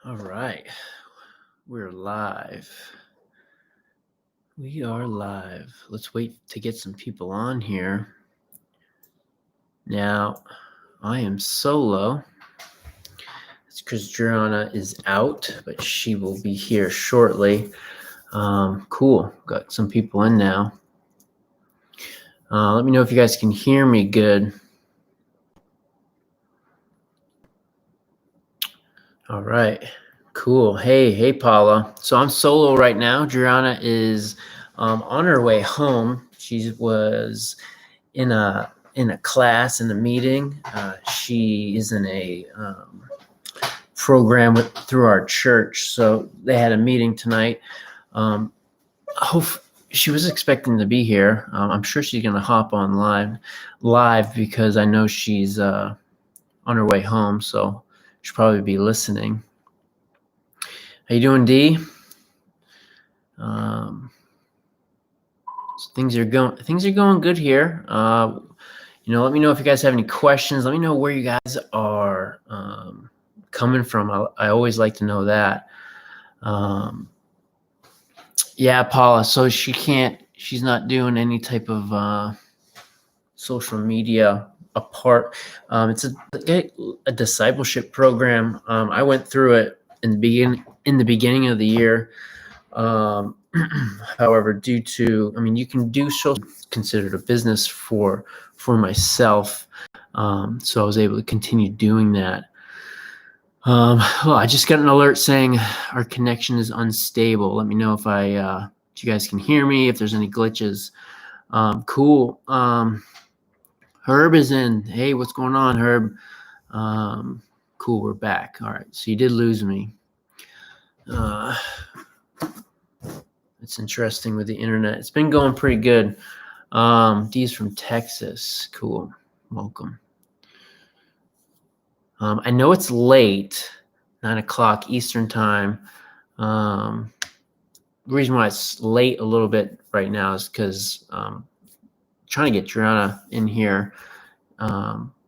All right, we're live. We are live. Let's wait to get some people on here. Now, I am solo. It's because Driana is out, but she will be here shortly. Cool. Got some people in now. Let me know if you guys can hear me good. All right. Cool. Hey, Paula. So I'm solo right now. Driana is on her way home. She was in a class, in a meeting. She is in a program through our church. So they had a meeting tonight. She was expecting to be here. I'm sure she's going to hop on live because I know she's on her way home. So she'll probably be listening. How you doing, Dee? Things are going good here. Let me know if you guys have any questions. Let me know where you guys are coming from. I always like to know that. Yeah, Paula. So she's not doing any type of social media apart. It's a discipleship program. I went through it in the beginning of the year. However, you can do social, considered a business for myself. So I was able to continue doing that. Well, I just got an alert saying our connection is unstable. Let me know if you guys can hear me, if there's any glitches. Cool. Herb is in. Hey, what's going on, Herb? Cool, we're back. All right, so you did lose me. It's interesting with the internet. It's been going pretty good. Dee's from Texas. Cool. Welcome. I know it's late, 9:00 Eastern time. The reason why it's late a little bit right now is because trying to get Driana in here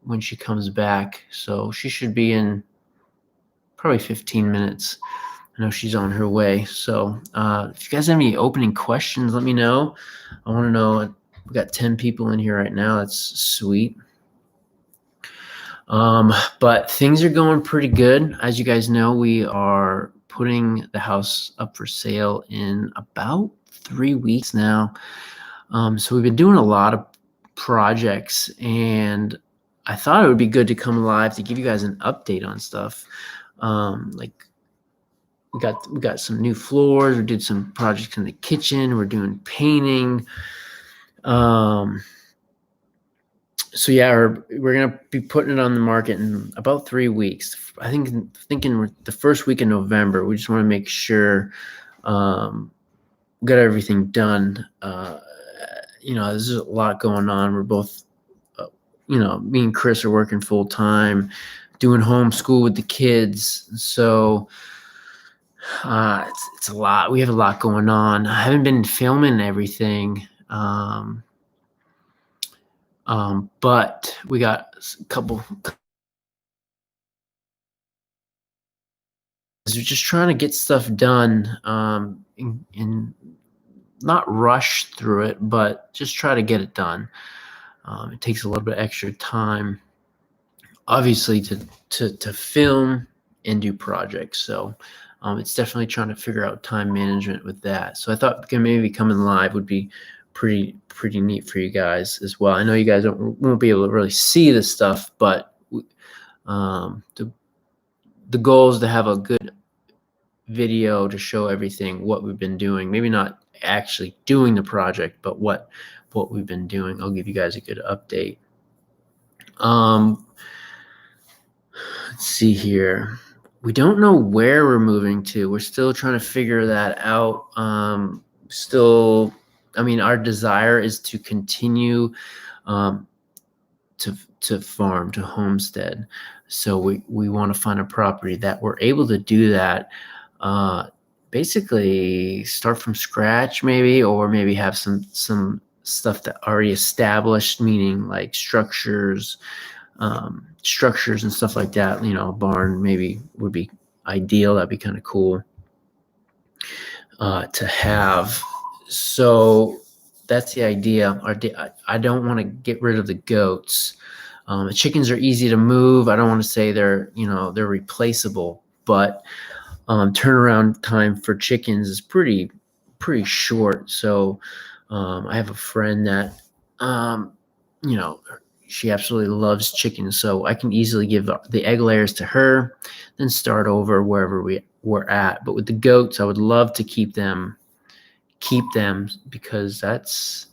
when she comes back. So she should be in probably 15 minutes. I know she's on her way. So if you guys have any opening questions, let me know. I want to know. We've got 10 people in here right now. That's sweet. But things are going pretty good. As you guys know, we are putting the house up for sale in about 3 weeks now. So we've been doing a lot of projects, and I thought it would be good to come live to give you guys an update on stuff. Like we got some new floors. We did some projects in the kitchen. We're doing painting. So yeah, we're gonna be putting it on the market in about 3 weeks. I think thinking the first week in November. We just want to make sure we got everything done. There's a lot going on. We're both, me and Chris are working full time, doing homeschool with the kids. So it's a lot. We have a lot going on. I haven't been filming everything. But we got a couple. We're just trying to get stuff done and not rush through it, but just try to get it done. It takes a little bit extra time, obviously, to film and do projects. So it's definitely trying to figure out time management with that. So I thought maybe coming live would be pretty neat for you guys as well. I know you guys won't be able to really see this stuff, but the goal is to have a good video to show everything, what we've been doing. Maybe not actually doing the project, but what we've been doing. I'll give you guys a good update. Let's see here. We don't know where we're moving to. We're still trying to figure that out. Our desire is to continue to farm, to homestead. So we want to find a property that we're able to do that. Basically start from scratch, maybe, or maybe have some stuff that already established, meaning like structures and stuff like that. A barn maybe would be ideal. That'd be kind of cool to have. So that's the idea. I don't want to get rid of the goats. The chickens are easy to move. I don't want to say they're replaceable, but turnaround time for chickens is pretty short. So I have a friend that she absolutely loves chickens, so I can easily give the egg layers to her, then start over wherever we're at. But with the goats, I would love to keep them because it's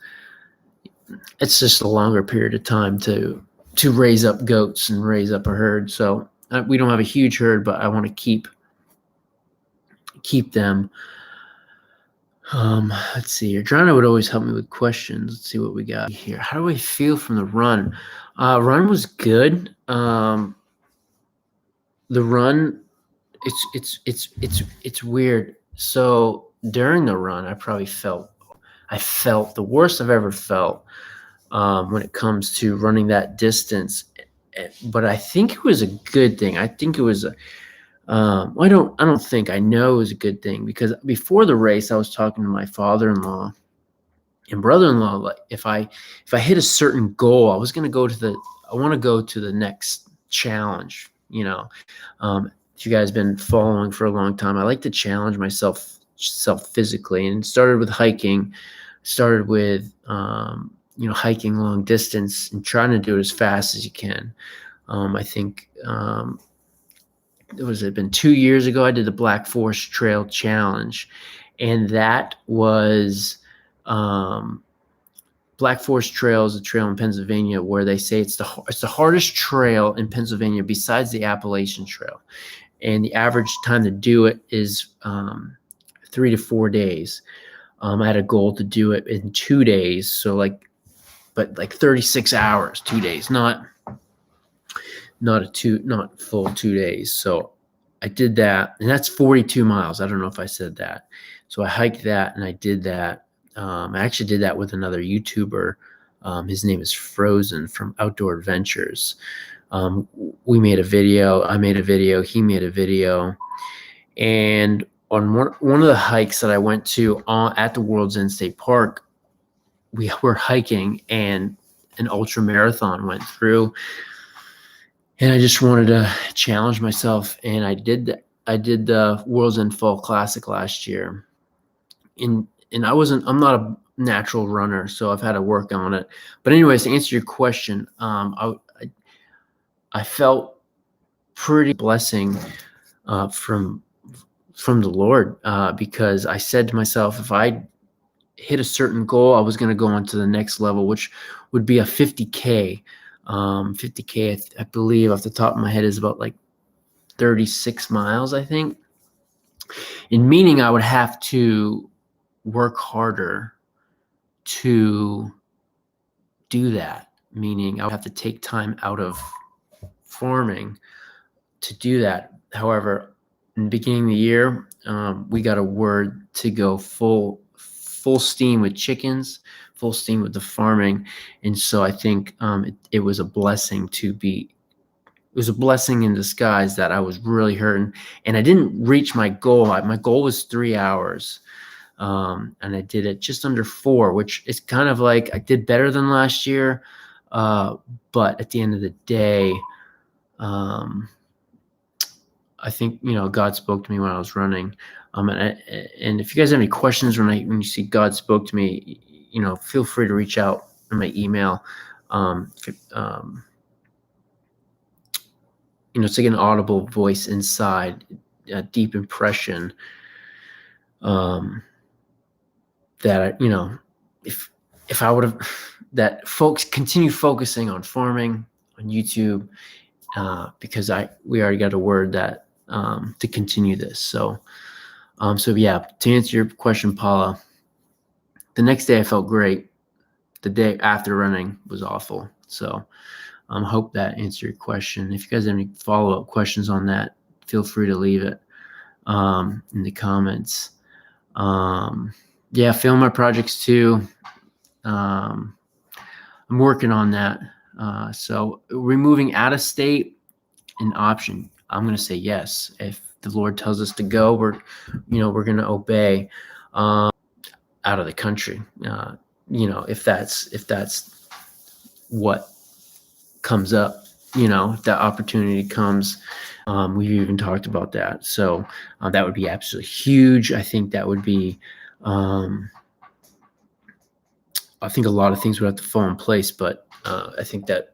just a longer period of time to raise up goats and raise up a herd. So we don't have a huge herd, but I want to keep them. Let's see here. Driana would always help me with questions. Let's see what we got here. How do I feel from the run? Run was good. The run, it's weird. So during the run, I felt the worst I've ever felt when it comes to running that distance. But I think it was a good thing. I think it was I know it was a good thing, because before the race, I was talking to my father-in-law and brother-in-law. Like if I hit a certain goal, I want to go to the next challenge. If you guys have been following for a long time, I like to challenge myself physically, and it started with hiking. Started with hiking long distance and trying to do it as fast as you can. I think it been 2 years ago, I did the Black Forest Trail Challenge, and that was Black Forest Trail is a trail in Pennsylvania where they say it's the hardest trail in Pennsylvania besides the Appalachian Trail, and the average time to do it is 3 to 4 days. I had a goal to do it in 2 days, so like 36 hours, 2 days, not full 2 days. So I did that, and that's 42 miles. I don't know if I said that. So I hiked that, and I did that. I actually did that with another YouTuber. His name is Frozen from Outdoor Adventures. We made a video. I made a video. He made a video. And on one of the hikes that I went to at the World's End State Park, we were hiking, and an ultra marathon went through. And I just wanted to challenge myself, and I did the World's End Fall Classic last year. And I'm not a natural runner, so I've had to work on it. But anyways, to answer your question, I felt pretty blessing from the Lord, because I said to myself, if I hit a certain goal, I was going to go on to the next level, which would be a 50K. 50K, I believe, off the top of my head, is about like 36 miles, I think. And meaning I would have to work harder to do that. Meaning I would have to take time out of farming to do that. However, in the beginning of the year, we got a word to go full steam with chickens, full steam with the farming. And so I think it was a blessing in disguise that I was really hurting, and I didn't reach my goal. My goal was 3 hours, and I did it just under 4, which is kind of like I did better than last year. But at the end of the day, I think, God spoke to me when I was running. And if you guys have any questions when you see God spoke to me, feel free to reach out in my email. It's like an audible voice inside, a deep impression that if I would have that folks continue focusing on farming on YouTube, because we already got a word that to continue this. So yeah, to answer your question, Paula, the next day I felt great. The day after running was awful. So hope that answered your question. If you guys have any follow-up questions on that, feel free to leave it in the comments. Yeah, film my projects too. I'm working on that. So removing out of state an option, I'm going to say yes. If the Lord tells us to go, we're going to obey. Out of the country, if that's what comes up, if that opportunity comes. We've even talked about that. So that would be absolutely huge. I think that would be, I think a lot of things would have to fall in place, but I think that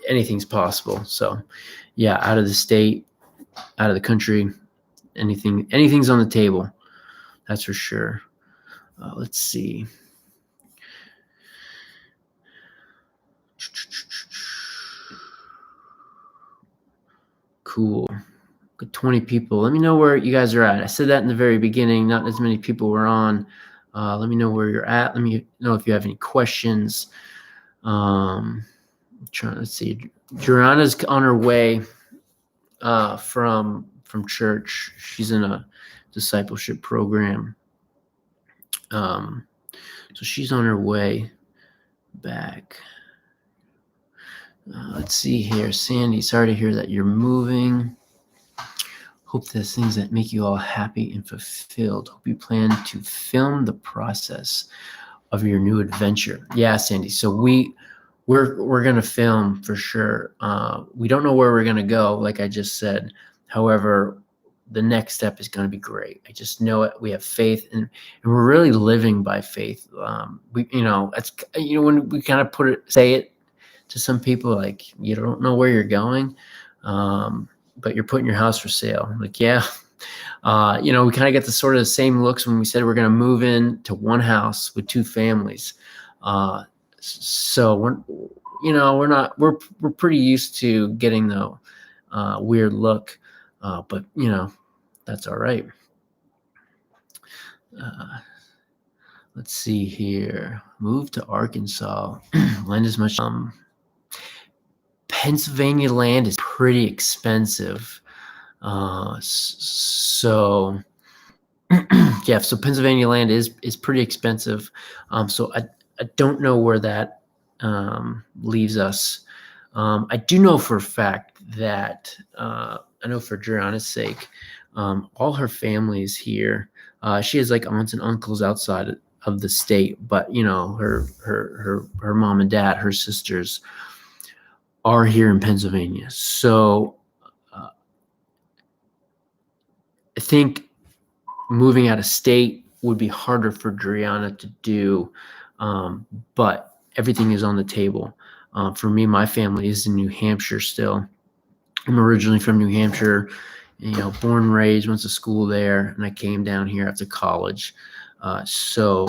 anything's possible. So yeah, out of the state, out of the country, anything's on the table. That's for sure. Let's see. Cool. Good 20 people. Let me know where you guys are at. I said that in the very beginning. Not as many people were on. Let me know where you're at. Let me know if you have any questions. Let's see. Driana's on her way from church. She's in a discipleship program. So she's on her way back. Let's see here. Sandy, sorry to hear that you're moving. Hope there's things that make you all happy and fulfilled. Hope you plan to film the process of your new adventure. Yeah, Sandy. So we're gonna film for sure. We don't know where we're gonna go, like I just said. However, the next step is gonna be great. I just know it. We have faith, and we're really living by faith. It's when we kind of say it to some people, like, you don't know where you're going, but you're putting your house for sale. Like, yeah. We kind of get the sort of the same looks when we said we're going to move in to one house with 2 families. So we're pretty used to getting the weird look, but that's all right. Let's see here. Move to Arkansas. Land as much. Pennsylvania land is pretty expensive. So yeah, so Pennsylvania land is pretty expensive. So I don't know where that leaves us. I do know for a fact that I know for Driana's sake, all her family's here. She has like aunts and uncles outside of the state, but her mom and dad, her sisters, are here in Pennsylvania. So I think moving out of state would be harder for Driana to do, but everything is on the table. For me, my family is in New Hampshire still. I'm originally from New Hampshire, born and raised, went to school there, and I came down here after college. So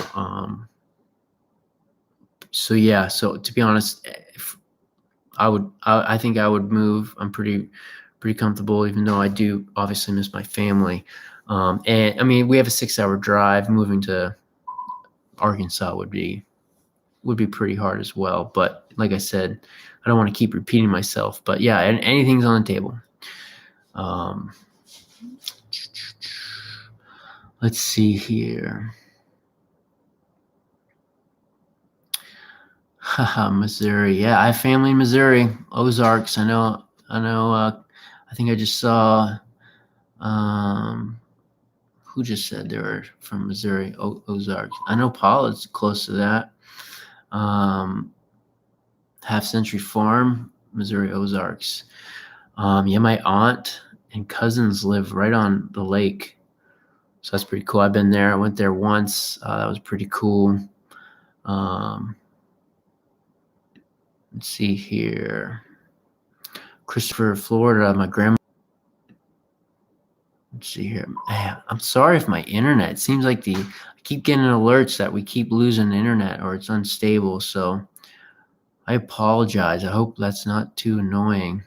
yeah. So to be honest, I think I would move. I'm pretty comfortable, even though I do obviously miss my family. And I mean, we have a 6-hour drive. Moving to Arkansas would be pretty hard as well. But like I said, I don't want to keep repeating myself. But yeah, and anything's on the table. Let's see here. Missouri. Yeah, I have family in Missouri, Ozarks. I know. I think I just saw. Who just said they were from Missouri? Ozarks. I know Paula's close to that. Half Century Farm, Missouri Ozarks. Yeah, my aunt and cousins live right on the lake, so that's pretty cool. I've been there. I went there once. That was pretty cool. Let's see here. Christopher, Florida. My grandma. Let's see here. Man, I'm sorry if my internet. It seems like I keep getting alerts that we keep losing internet or it's unstable. So I apologize. I hope that's not too annoying.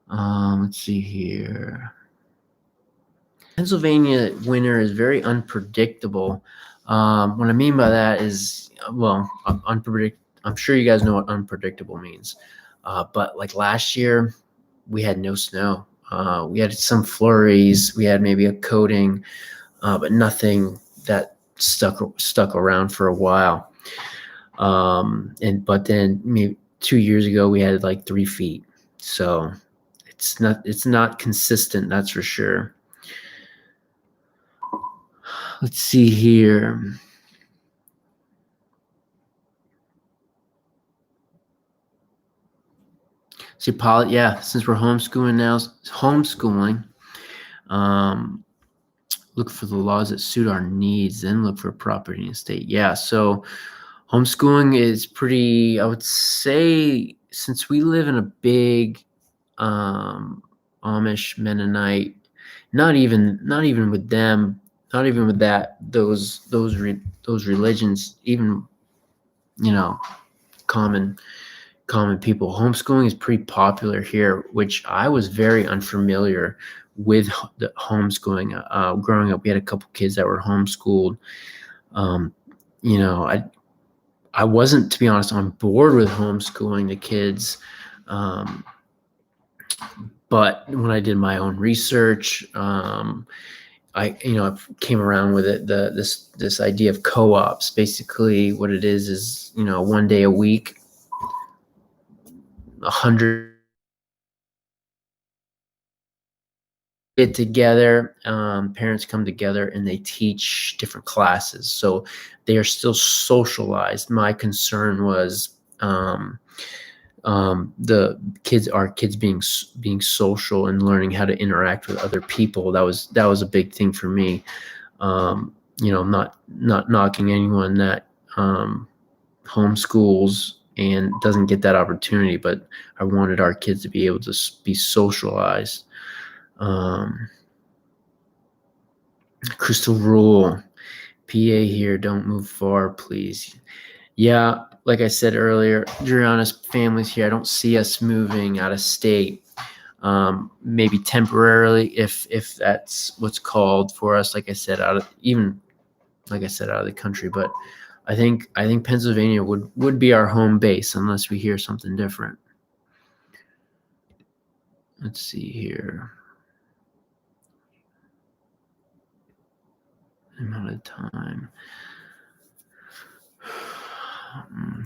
Let's see here. Pennsylvania winter is very unpredictable. What I mean by that is, well, unpredictable. I'm sure you guys know what unpredictable means. But like last year, we had no snow. We had some flurries. We had maybe a coating, but nothing that stuck around for a while. But then maybe 2 years ago, we had like 3 feet. So it's not consistent, that's for sure. Let's see here. See, Polly, yeah, since we're homeschooling, look for the laws that suit our needs, then look for property and estate. Yeah, so homeschooling is pretty, I would say, since we live in a big Amish Mennonite, not even with them, not even with those religions, even, common people. Homeschooling is pretty popular here, which I was very unfamiliar with the homeschooling. Growing up, we had a couple kids that were homeschooled. I wasn't, to be honest, on board with homeschooling the kids. But when I did my own research, I came around with it. This idea of co-ops. Basically, what it is 1 day a week, 100 get together. Parents come together and they teach different classes, so they are still socialized. My concern was the our kids being social and learning how to interact with other people. That was a big thing for me. Not knocking anyone that homeschools and doesn't get that opportunity, but I wanted our kids to be able to be socialized. Crystal Rule, PA here, don't move far, please. Yeah, like I said earlier, Driana's family's here. I don't see us moving out of state. Maybe temporarily, if that's what's called for us. Like I said, out of the country. But I think Pennsylvania would be our home base unless we hear something different. Let's see here. Amount of time.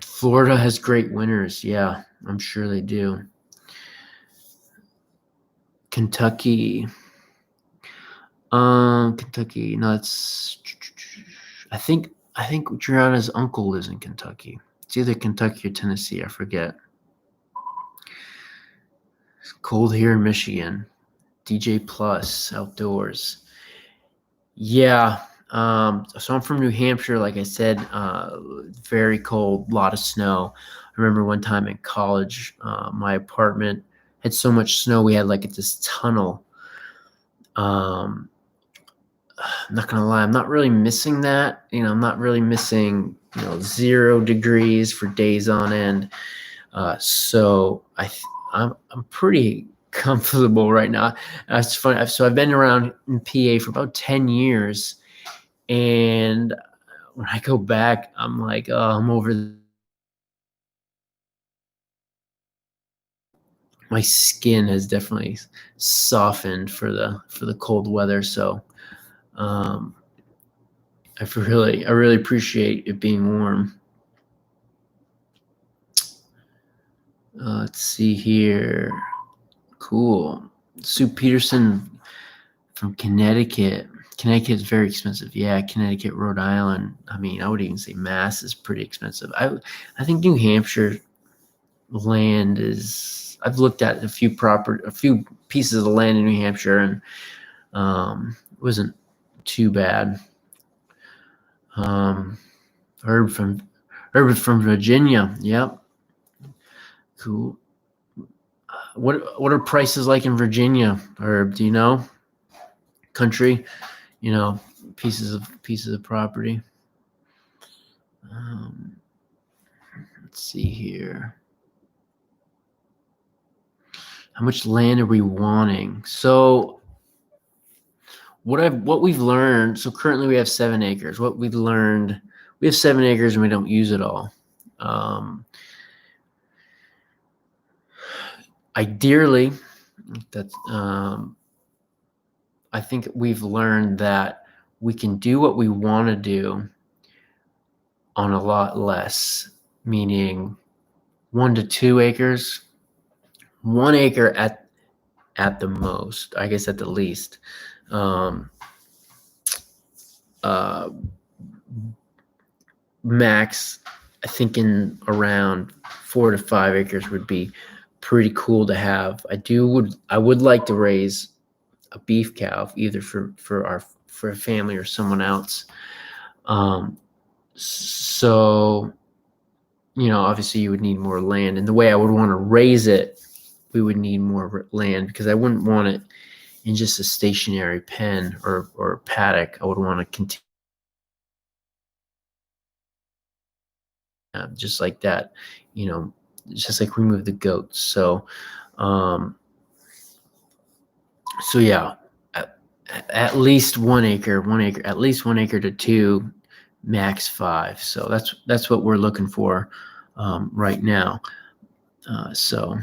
Florida has great winters. Yeah, I'm sure they do. Kentucky. Kentucky. No, it's. I think Driana's uncle lives in Kentucky. It's either Kentucky or Tennessee. I forget. It's cold here in Michigan. DJ Plus outdoors. Yeah. So I'm from New Hampshire, like I said, very cold, a lot of snow. I remember one time in college, my apartment had so much snow, we had like this tunnel. I'm not gonna lie, I'm not really missing that. I'm not really missing 0 degrees for days on end. So I'm pretty comfortable right now. It's funny. So I've been around in PA for about 10 years. And when I go back, I'm like, oh, I'm over. My skin has definitely softened for the cold weather. So I really appreciate it being warm. Let's see here. Cool. Sue Peterson from Connecticut. Connecticut is very expensive. Yeah, Connecticut, Rhode Island. I mean, I would even say Mass is pretty expensive. I think New Hampshire land is. I've looked at a few pieces of land in New Hampshire, and it wasn't too bad. Herb from Virginia. Yep. Cool. What are prices like in Virginia, Herb? Do you know? Country, pieces of property. Let's see here. How much land are we wanting? So what we've learned, so currently we have 7 acres. What we've learned, we have 7 acres and we don't use it all. Ideally, I think we've learned that we can do what we want to do on a lot less, meaning 1 to 2 acres. 1 acre at the most, I guess at the least. Max, I think in around 4 to 5 acres would be pretty cool to have. I would like to raise a beef cow, either for a family or someone else. So, obviously you would need more land, and the way I would want to raise it, we would need more land, because I wouldn't want it in just a stationary pen or paddock. I would want to continue just like that, just like we move the goats. So yeah, at least 1 acre, at least 1 acre to 2, max 5. So that's what we're looking for right now. So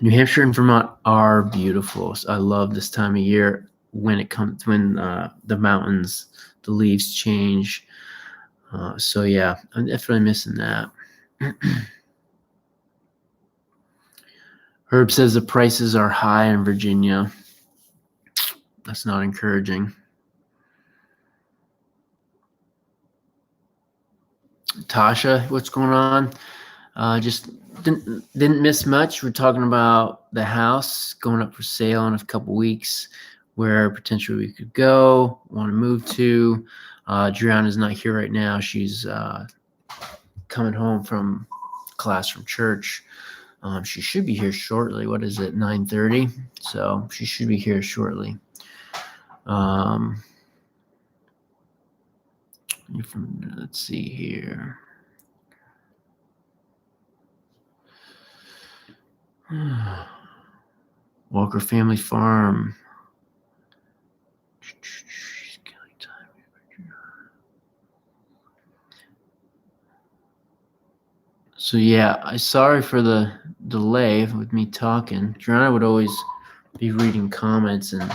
New Hampshire and Vermont are beautiful. So I love this time of year when the mountains, the leaves change. So yeah, I'm definitely missing that. Herb says the prices are high in Virginia. That's not encouraging. Tasha, what's going on? Just didn't miss much. We're talking about the house going up for sale in a couple weeks, where potentially we could go, want to move to. Driana's not here right now. She's coming home from class from church. She should be here shortly. What is it, 9:30? So she should be here shortly. Let's see here. Walker Family Farm. So yeah, I'm sorry for the delay with me talking. Driana would always be reading comments and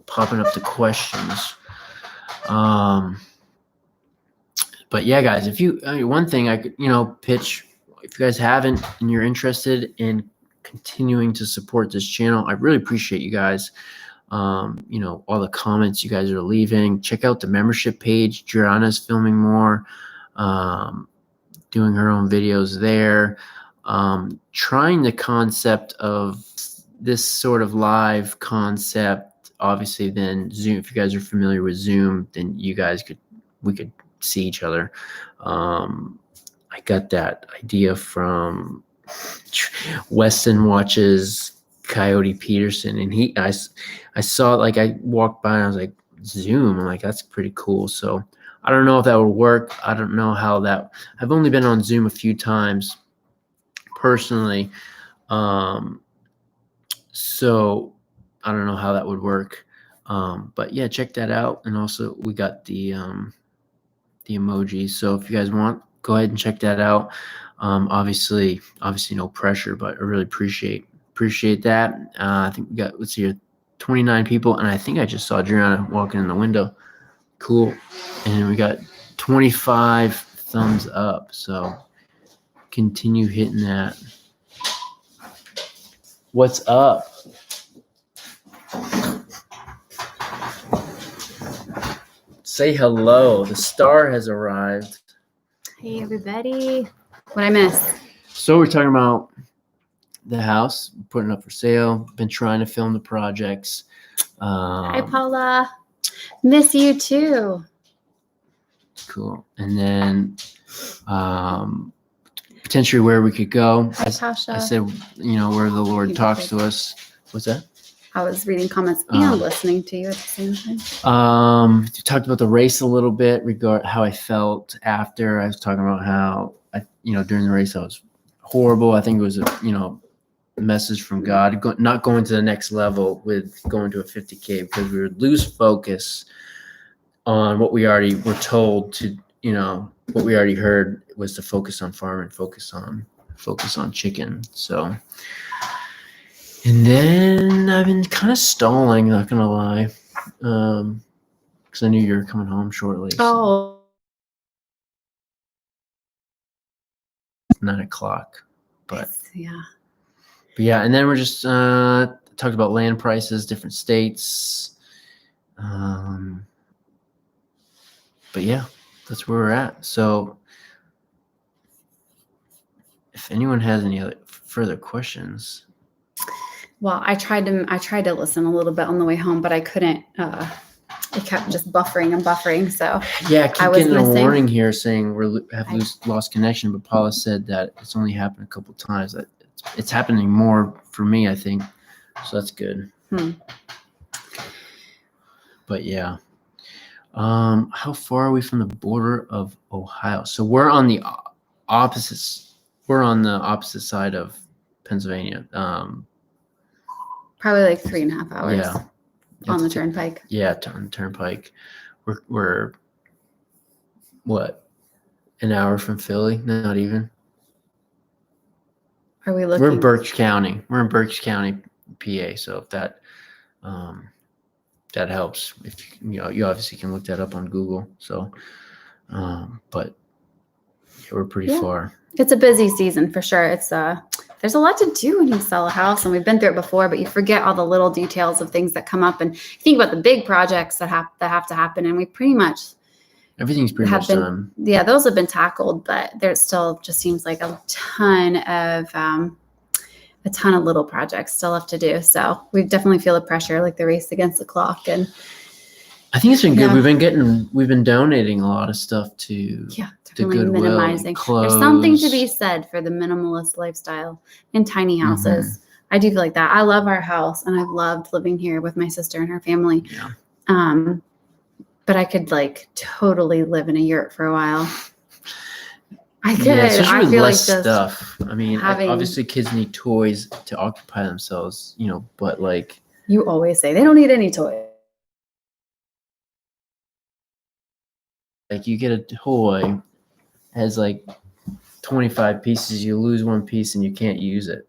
popping up the questions. But yeah, guys, one thing I could, pitch, if you guys haven't and you're interested in continuing to support this channel, I really appreciate you guys. All the comments you guys are leaving. Check out the membership page. Driana's filming more, doing her own videos there. Trying the concept of this sort of live concept. Obviously, then Zoom. If you guys are familiar with Zoom, then we could see each other. I got that idea from Weston watches Coyote Peterson, and I saw it, like I walked by and I was like, Zoom. I'm like, that's pretty cool. So I don't know if that would work. I don't know how that. I've only been on Zoom a few times personally, so I don't know how that would work. But yeah, check that out. And also, we got the emojis. So if you guys want, go ahead and check that out. Obviously no pressure, but I really appreciate that. I think we got, let's see, 29 people, and I think I just saw Driana walking in the window. Cool. And we got 25 thumbs up. So continue hitting that. What's up? Say hello. The star has arrived. Hey, everybody. What I miss? So we're talking about the house, putting up for sale. Been trying to film the projects. Hi, Paula. Miss you too. Cool. And then potentially where we could go. Hi, Tasha. I said, where the Lord talks to us. What's that? I was reading comments and listening to you at the same time. You talked about the race a little bit, how I felt after. I was talking about how during the race I was horrible. I think it was a message from God, not going to the next level with going to a 50K, because we would lose focus on what we already were told to. What we already heard was to focus on farming, focus on chicken. So. And then I've been kind of stalling, not gonna lie, because I knew you were coming home shortly. So. Oh, 9 o'clock, but yeah. But yeah, and then we're just talked about land prices, different states. But yeah, that's where we're at. So if anyone has any other further questions. Well, I tried to listen a little bit on the way home, but I couldn't. It kept just buffering and buffering. So yeah, I keep getting a warning here saying lost connection. But Paula said that it's only happened a couple times. That it's happening more for me, I think. So that's good. But yeah. How far are we from the border of Ohio? So we're on the opposite side of Pennsylvania. Probably like 3.5 hours. Yeah. On the turnpike. Yeah, on the turnpike. We're what? An hour from Philly? Not even. Are we looking? We're in Berks County. We're in Berks County, PA. So if that that helps. If you obviously can look that up on Google. So, but yeah, we're pretty far. It's a busy season for sure. It's there's a lot to do when you sell a house, and we've been through it before, but you forget all the little details of things that come up, and you think about the big projects that have to happen, and we pretty much everything's pretty much done. Yeah, those have been tackled, but there still just seems like a ton of little projects still left to do. So we definitely feel the pressure, like the race against the clock. And I think it's been good. We've been donating a lot of stuff to Goodwill, minimizing. There's something to be said for the minimalist lifestyle in tiny houses. Mm-hmm. I do feel like that. I love our house, and I've loved living here with my sister and her family. Yeah. But I could totally live in a yurt for a while. I could. Yeah, especially with less stuff. I mean, obviously kids need toys to occupy themselves, but you always say they don't need any toys. You get a toy, has 25 pieces, you lose one piece and you can't use it.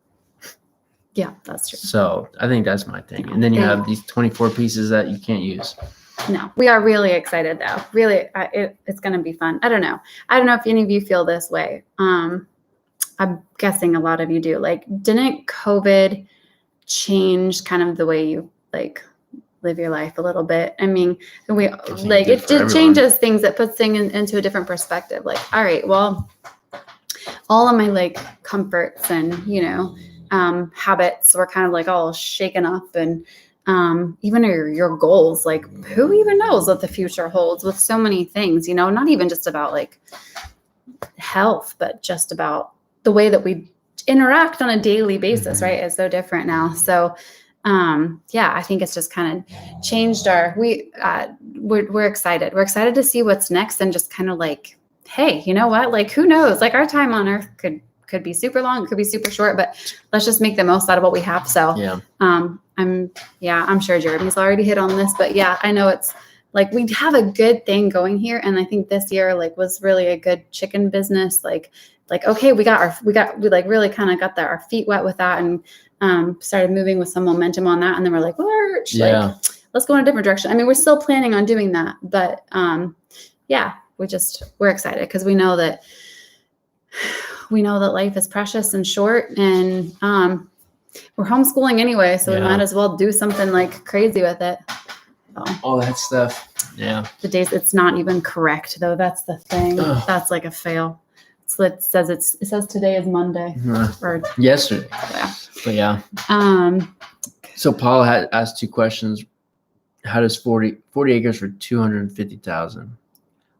Yeah, that's true. So I think that's my thing. And then you have these 24 pieces that you can't use. No, we are really excited though. Really, it's going to be fun. I don't know if any of you feel this way. I'm guessing a lot of you do. Didn't COVID change kind of the way you live your life a little bit? I mean, it changes things. It puts things into a different perspective. All right, well, all of my comforts and habits were kind of all shaken up, and even your goals, who even knows what the future holds with so many things, not even just about health, but just about the way that we interact on a daily basis, mm-hmm. right? Is so different now. So, I think it's just kind of changed we're excited. We're excited to see what's next, and just kind of hey, you know what? Who knows? Our time on earth could be super long, it could be super short, but let's just make the most out of what we have. So, yeah. I'm sure Jeremy's already hit on this, but yeah, I know it's we have a good thing going here. And I think this year, was really a good chicken business. Okay, we really kind of got our feet wet with that, and started moving with some momentum on that. And then we're let's go in a different direction. I mean, we're still planning on doing that, but we're excited because we know that life is precious and short, and we're homeschooling anyway, so we might as well do something crazy with it. All that stuff. Yeah. The days it's not even correct though. That's the thing. Ugh. That's a fail. So it says today is Monday or yesterday. Yeah. But yeah. So Paul had asked 2 questions. How does 40 acres for $250,000?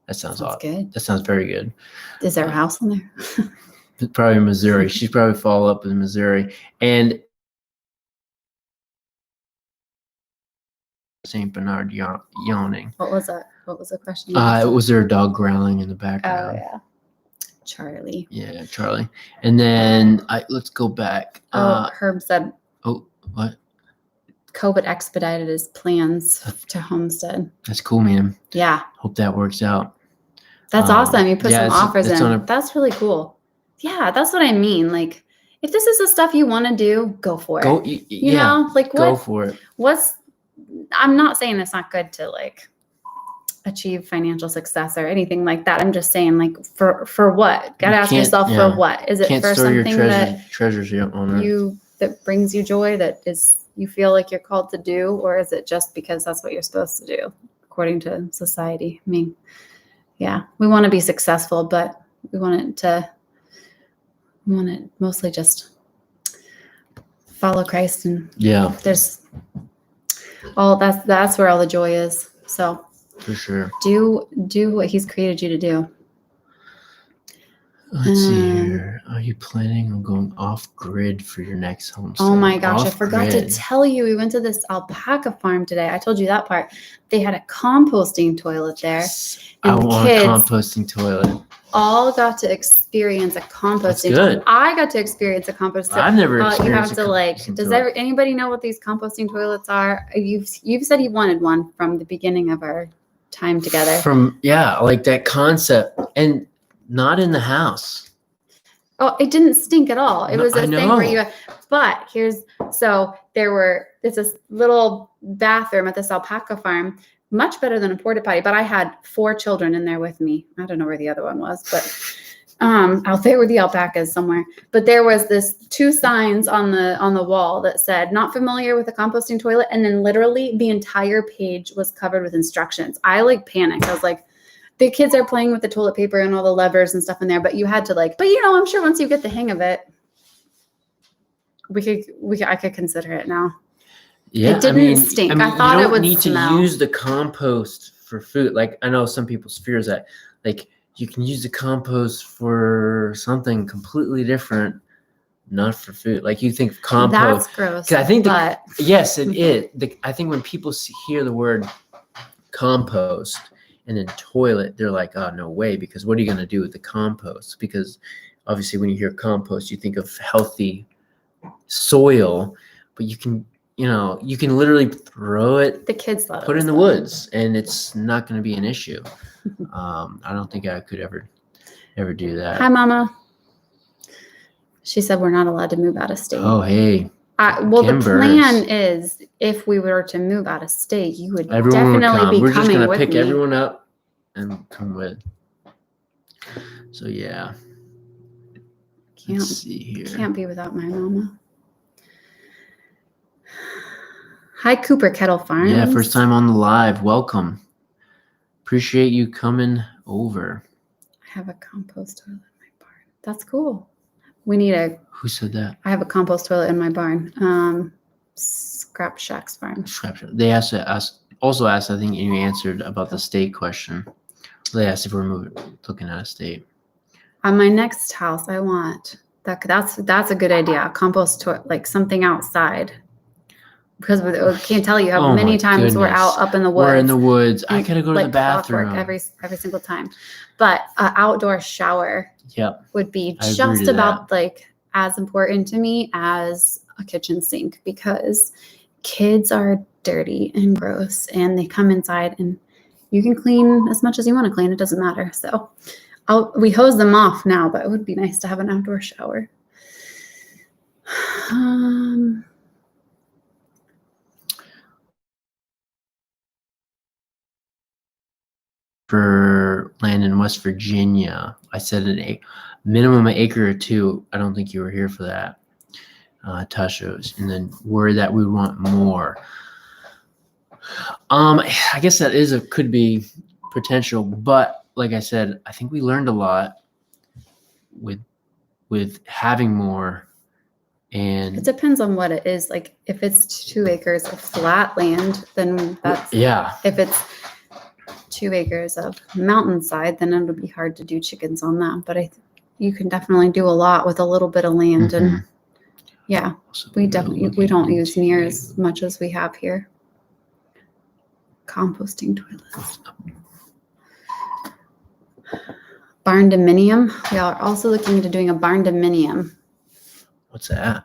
That sounds odd. Good. That sounds very good. Is there a house in there? Probably Missouri. She's probably follow up in Missouri. And St. Bernard yawning. What was that? What was the question? Was there a dog growling in the background? Oh, yeah. Charlie. Yeah, Charlie. And then let's go back. Herb said. Oh, what? COVID expedited his plans to homestead. That's cool, man. Yeah. Hope that works out. That's awesome. You put some offers in. That's really cool. Yeah, that's what I mean. If this is the stuff you want to do, go for it. You know, what? Go for it. I'm not saying it's not good to achieve financial success or anything like that. I'm just saying for what? Gotta ask yourself for what? Is it for something that treasures you own? that brings you joy, that is you feel like you're called to do, or is it just because that's what you're supposed to do according to society? I mean, yeah, we want to be successful, but we want it mostly just follow Christ, and there's all that's where all the joy is. So for sure, do what He's created you to do. Let's see here. Are you planning on going off grid for your next homestead? Oh my gosh, I Off forgot grid. to tell you. We went to this alpaca farm today. I told you that part. They had a composting toilet there. Yes. And I the want kids a composting toilet. all got to experience a composting good. I got to experience a composting. I've never experienced you have to toilet. Anybody know what these composting toilets are? You've said you wanted one from the beginning of our time together. Like that concept, and not in the house. Oh, it didn't stink at all. It was a thing where it's a little bathroom at this alpaca farm, much better than a porta potty, but I had 4 children in there with me. I don't know where the other one was, but out there with the alpacas somewhere. But there was this 2 signs on the wall that said, not familiar with a composting toilet. And then literally the entire page was covered with instructions. I panicked. I was like, the kids are playing with the toilet paper and all the levers and stuff in there, but you had to I'm sure once you get the hang of it, I could consider it now. Yeah, it didn't stink. I thought it would smell. You don't need to use the compost for food. Like, I know some people's fears that you can use the compost for something completely different, not for food. Like, you think compost. That's gross. I think yes, it is. I think when people hear the word compost and then toilet, they're like, oh, no way, because what are you going to do with the compost? Because obviously when you hear compost, you think of healthy soil, but you can literally throw it, the kids love put it in the woods, and it's not going to be an issue. I don't think I could ever do that. Hi, Mama. She said we're not allowed to move out of state. Oh, hey. The plan is, if we were to move out of state, you would definitely be We're just coming gonna with pick me. everyone up and come with. So yeah. Let's see here. Can't be without my mama. Hi, Cooper Kettle Farms. Yeah, first time on the live. Welcome. Appreciate you coming over. I have a compost toilet in my barn. That's cool. We need Who said that? I have a compost toilet in my barn. Scrap Shack's farm. They asked I think you answered about the state question. They asked if we're looking at a state. On my next house, I want that's a good idea. A compost toilet, something outside. Because I can't tell you how many times we're out up in the woods. We're in the woods. I gotta go to the bathroom every single time. But an outdoor shower would be just about as important to me as a kitchen sink, because kids are dirty and gross and they come inside, and you can clean as much as you want to clean. It doesn't matter. So we hose them off now, but it would be nice to have an outdoor shower. For land in West Virginia, I said minimum an acre or 2. I don't think you were here for that, Tasha. And then worry that we want more. I guess that could be potential, but like I said, I think we learned a lot with having more. And it depends on what it is. Like, if it's 2 acres of flat land, then that's If it's 2 acres of mountainside, then it'll be hard to do chickens on that. But you can definitely do a lot with a little bit of land. And we don't use near as much as we have here. Composting toilets. Barn dominium. We are also looking into doing a barn dominium. What's that?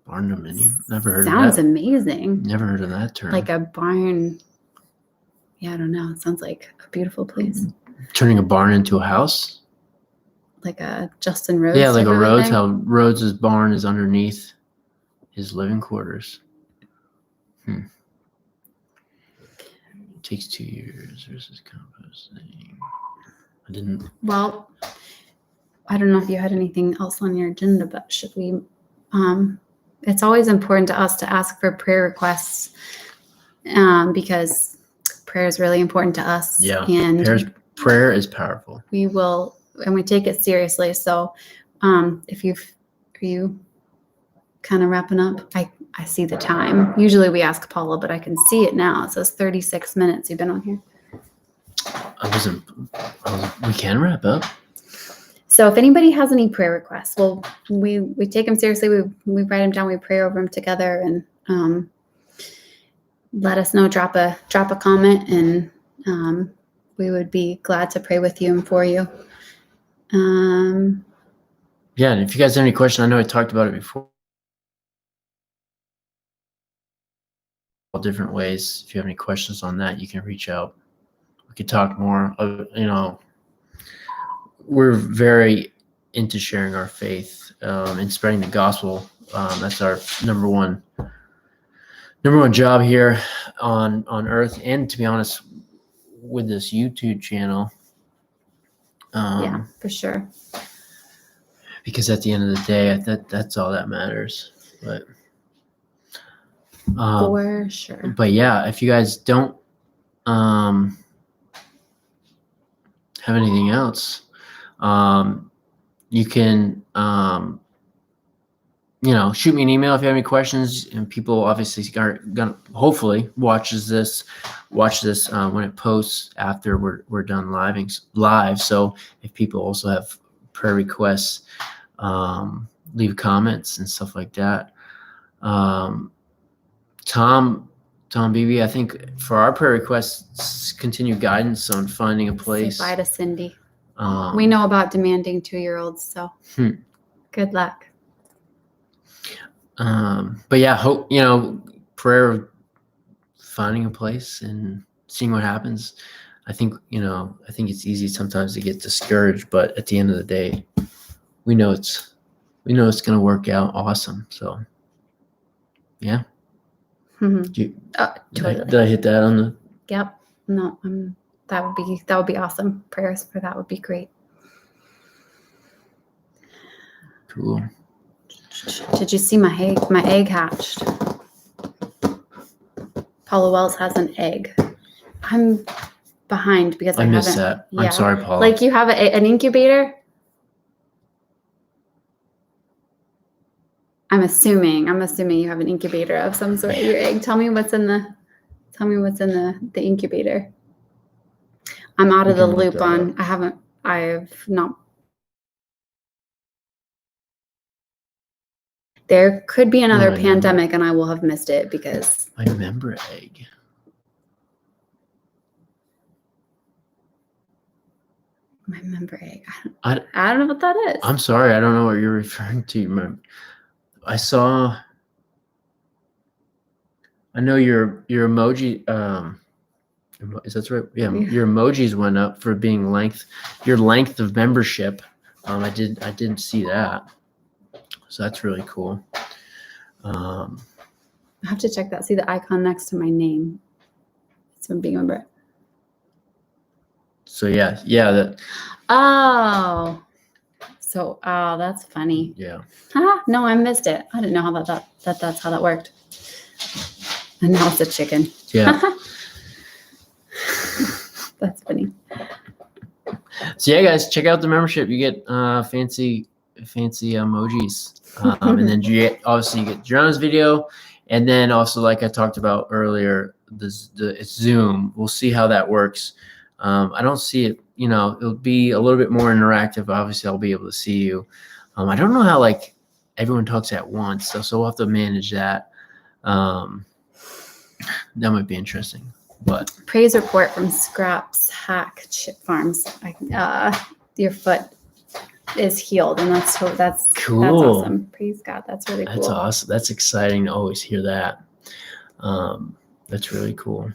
Barn dominium? Never heard of that. Sounds amazing. Never heard of that term. Like a barn. Yeah, I don't know. It sounds like a beautiful place. Turning a barn into a house? Like a Justin Rhodes. Yeah, like a Rhodes. How Rhodes' barn is underneath his living quarters. It takes 2 years versus composting. Well, I don't know if you had anything else on your agenda, but should we it's always important to us to ask for prayer requests because prayer is really important to us. Yeah. And prayer is powerful. We will, and we take it seriously. So are you kind of wrapping up? I see the time. Usually we ask Paula, but I can see it now. It says 36 minutes you've been on here. We can wrap up. So if anybody has any prayer requests, well, we take them seriously. We write them down. We pray over them together, and let us know. Drop a comment, and we would be glad to pray with you and for you. Yeah, and if you guys have any questions, I know I talked about it before. All different ways. If you have any questions on that, you can reach out. We could talk more. We're very into sharing our faith and spreading the gospel. That's our number one job here on earth. And to be honest, with this YouTube channel. Yeah, for sure. Because at the end of the day, that's all that matters. But for sure. But yeah, if you guys don't have anything else, you can shoot me an email if you have any questions. And people obviously are gonna hopefully watch this when it posts after we're done live. So if people also have prayer requests, leave comments and stuff like that. Tom Beebe, I think for our prayer requests, continue guidance on finding a place. Say bye to Cindy. We know about demanding 2-year-olds, so good luck. But yeah, hope, prayer of finding a place and seeing what happens. I think it's easy sometimes to get discouraged, but at the end of the day, we know it's going to work out awesome. So yeah. Totally. Did I hit that on the? Yep. No, that would be awesome. Prayers for that would be great. Cool. Did you see my egg hatched? Paula Wells has an egg. I'm behind because I missed that. Yeah. I'm sorry, Paula. Like you have an incubator? I'm assuming you have an incubator of some sort. Your egg. Tell me what's in the incubator. I'm out of the loop on. I have not. There could be another pandemic, and I will have missed it because I remember egg. My member egg. I don't know what that is. I'm sorry, I don't know what you're referring to. I know your emoji. Is that right? Yeah, your emojis went up for being your length of membership. I didn't see that, so that's really cool. I have to check that. See the icon next to my name. It's from being a member. So yeah. That. Oh. So that's funny. Yeah. No, I missed it. I didn't know how that's how that worked. And now it's a chicken. Yeah. That's funny. So yeah, guys, check out the membership. You get fancy emojis, and then you get Driana's video, and then also, like I talked about earlier, it's Zoom. We'll see how that works. I don't see it. It'll be a little bit more interactive. Obviously, I'll be able to see you. I don't know how everyone talks at once, so we'll have to manage that. That might be interesting. But praise report from Scraps Hack Chip Farms. Your foot is healed, and that's cool. That's awesome. Praise God. That's really cool. That's awesome. That's exciting to always hear that. That's really cool.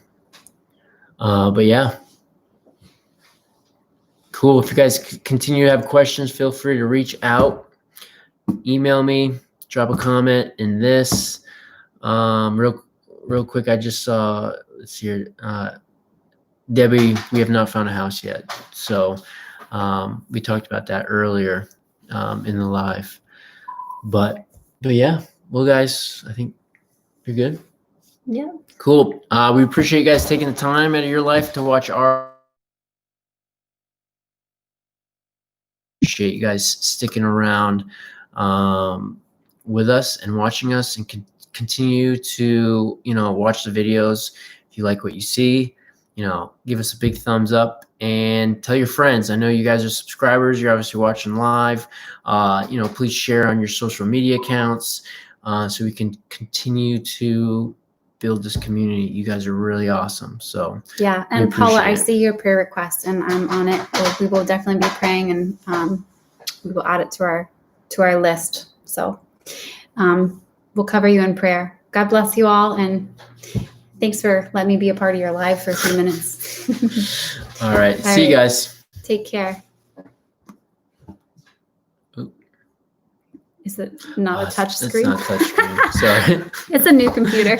But yeah. Cool. If you guys continue to have questions, feel free to reach out, email me, drop a comment in this. Real quick, I just saw, let's see here, Debbie, we have not found a house yet. So we talked about that earlier in the live. But yeah, Well, guys, I think you're good. Yeah. Cool. We appreciate you guys taking the time out of your life to watch our. Appreciate you guys sticking around with us and watching us, and continue to watch the videos. If you like what you see, give us a big thumbs up and tell your friends. I know you guys are subscribers. You're obviously watching live. Please share on your social media accounts so we can continue to build this community. You guys are really awesome. So yeah. And Paula, I see your prayer request, and I'm on it. We will definitely be praying, and we will add it to our list. So we'll cover you in prayer. God bless you all, and thanks for letting me be a part of your life for a few minutes. All right. See you guys. Take care. Ooh. Is it not a touch screen? It's not touch screen. Sorry. It's a new computer.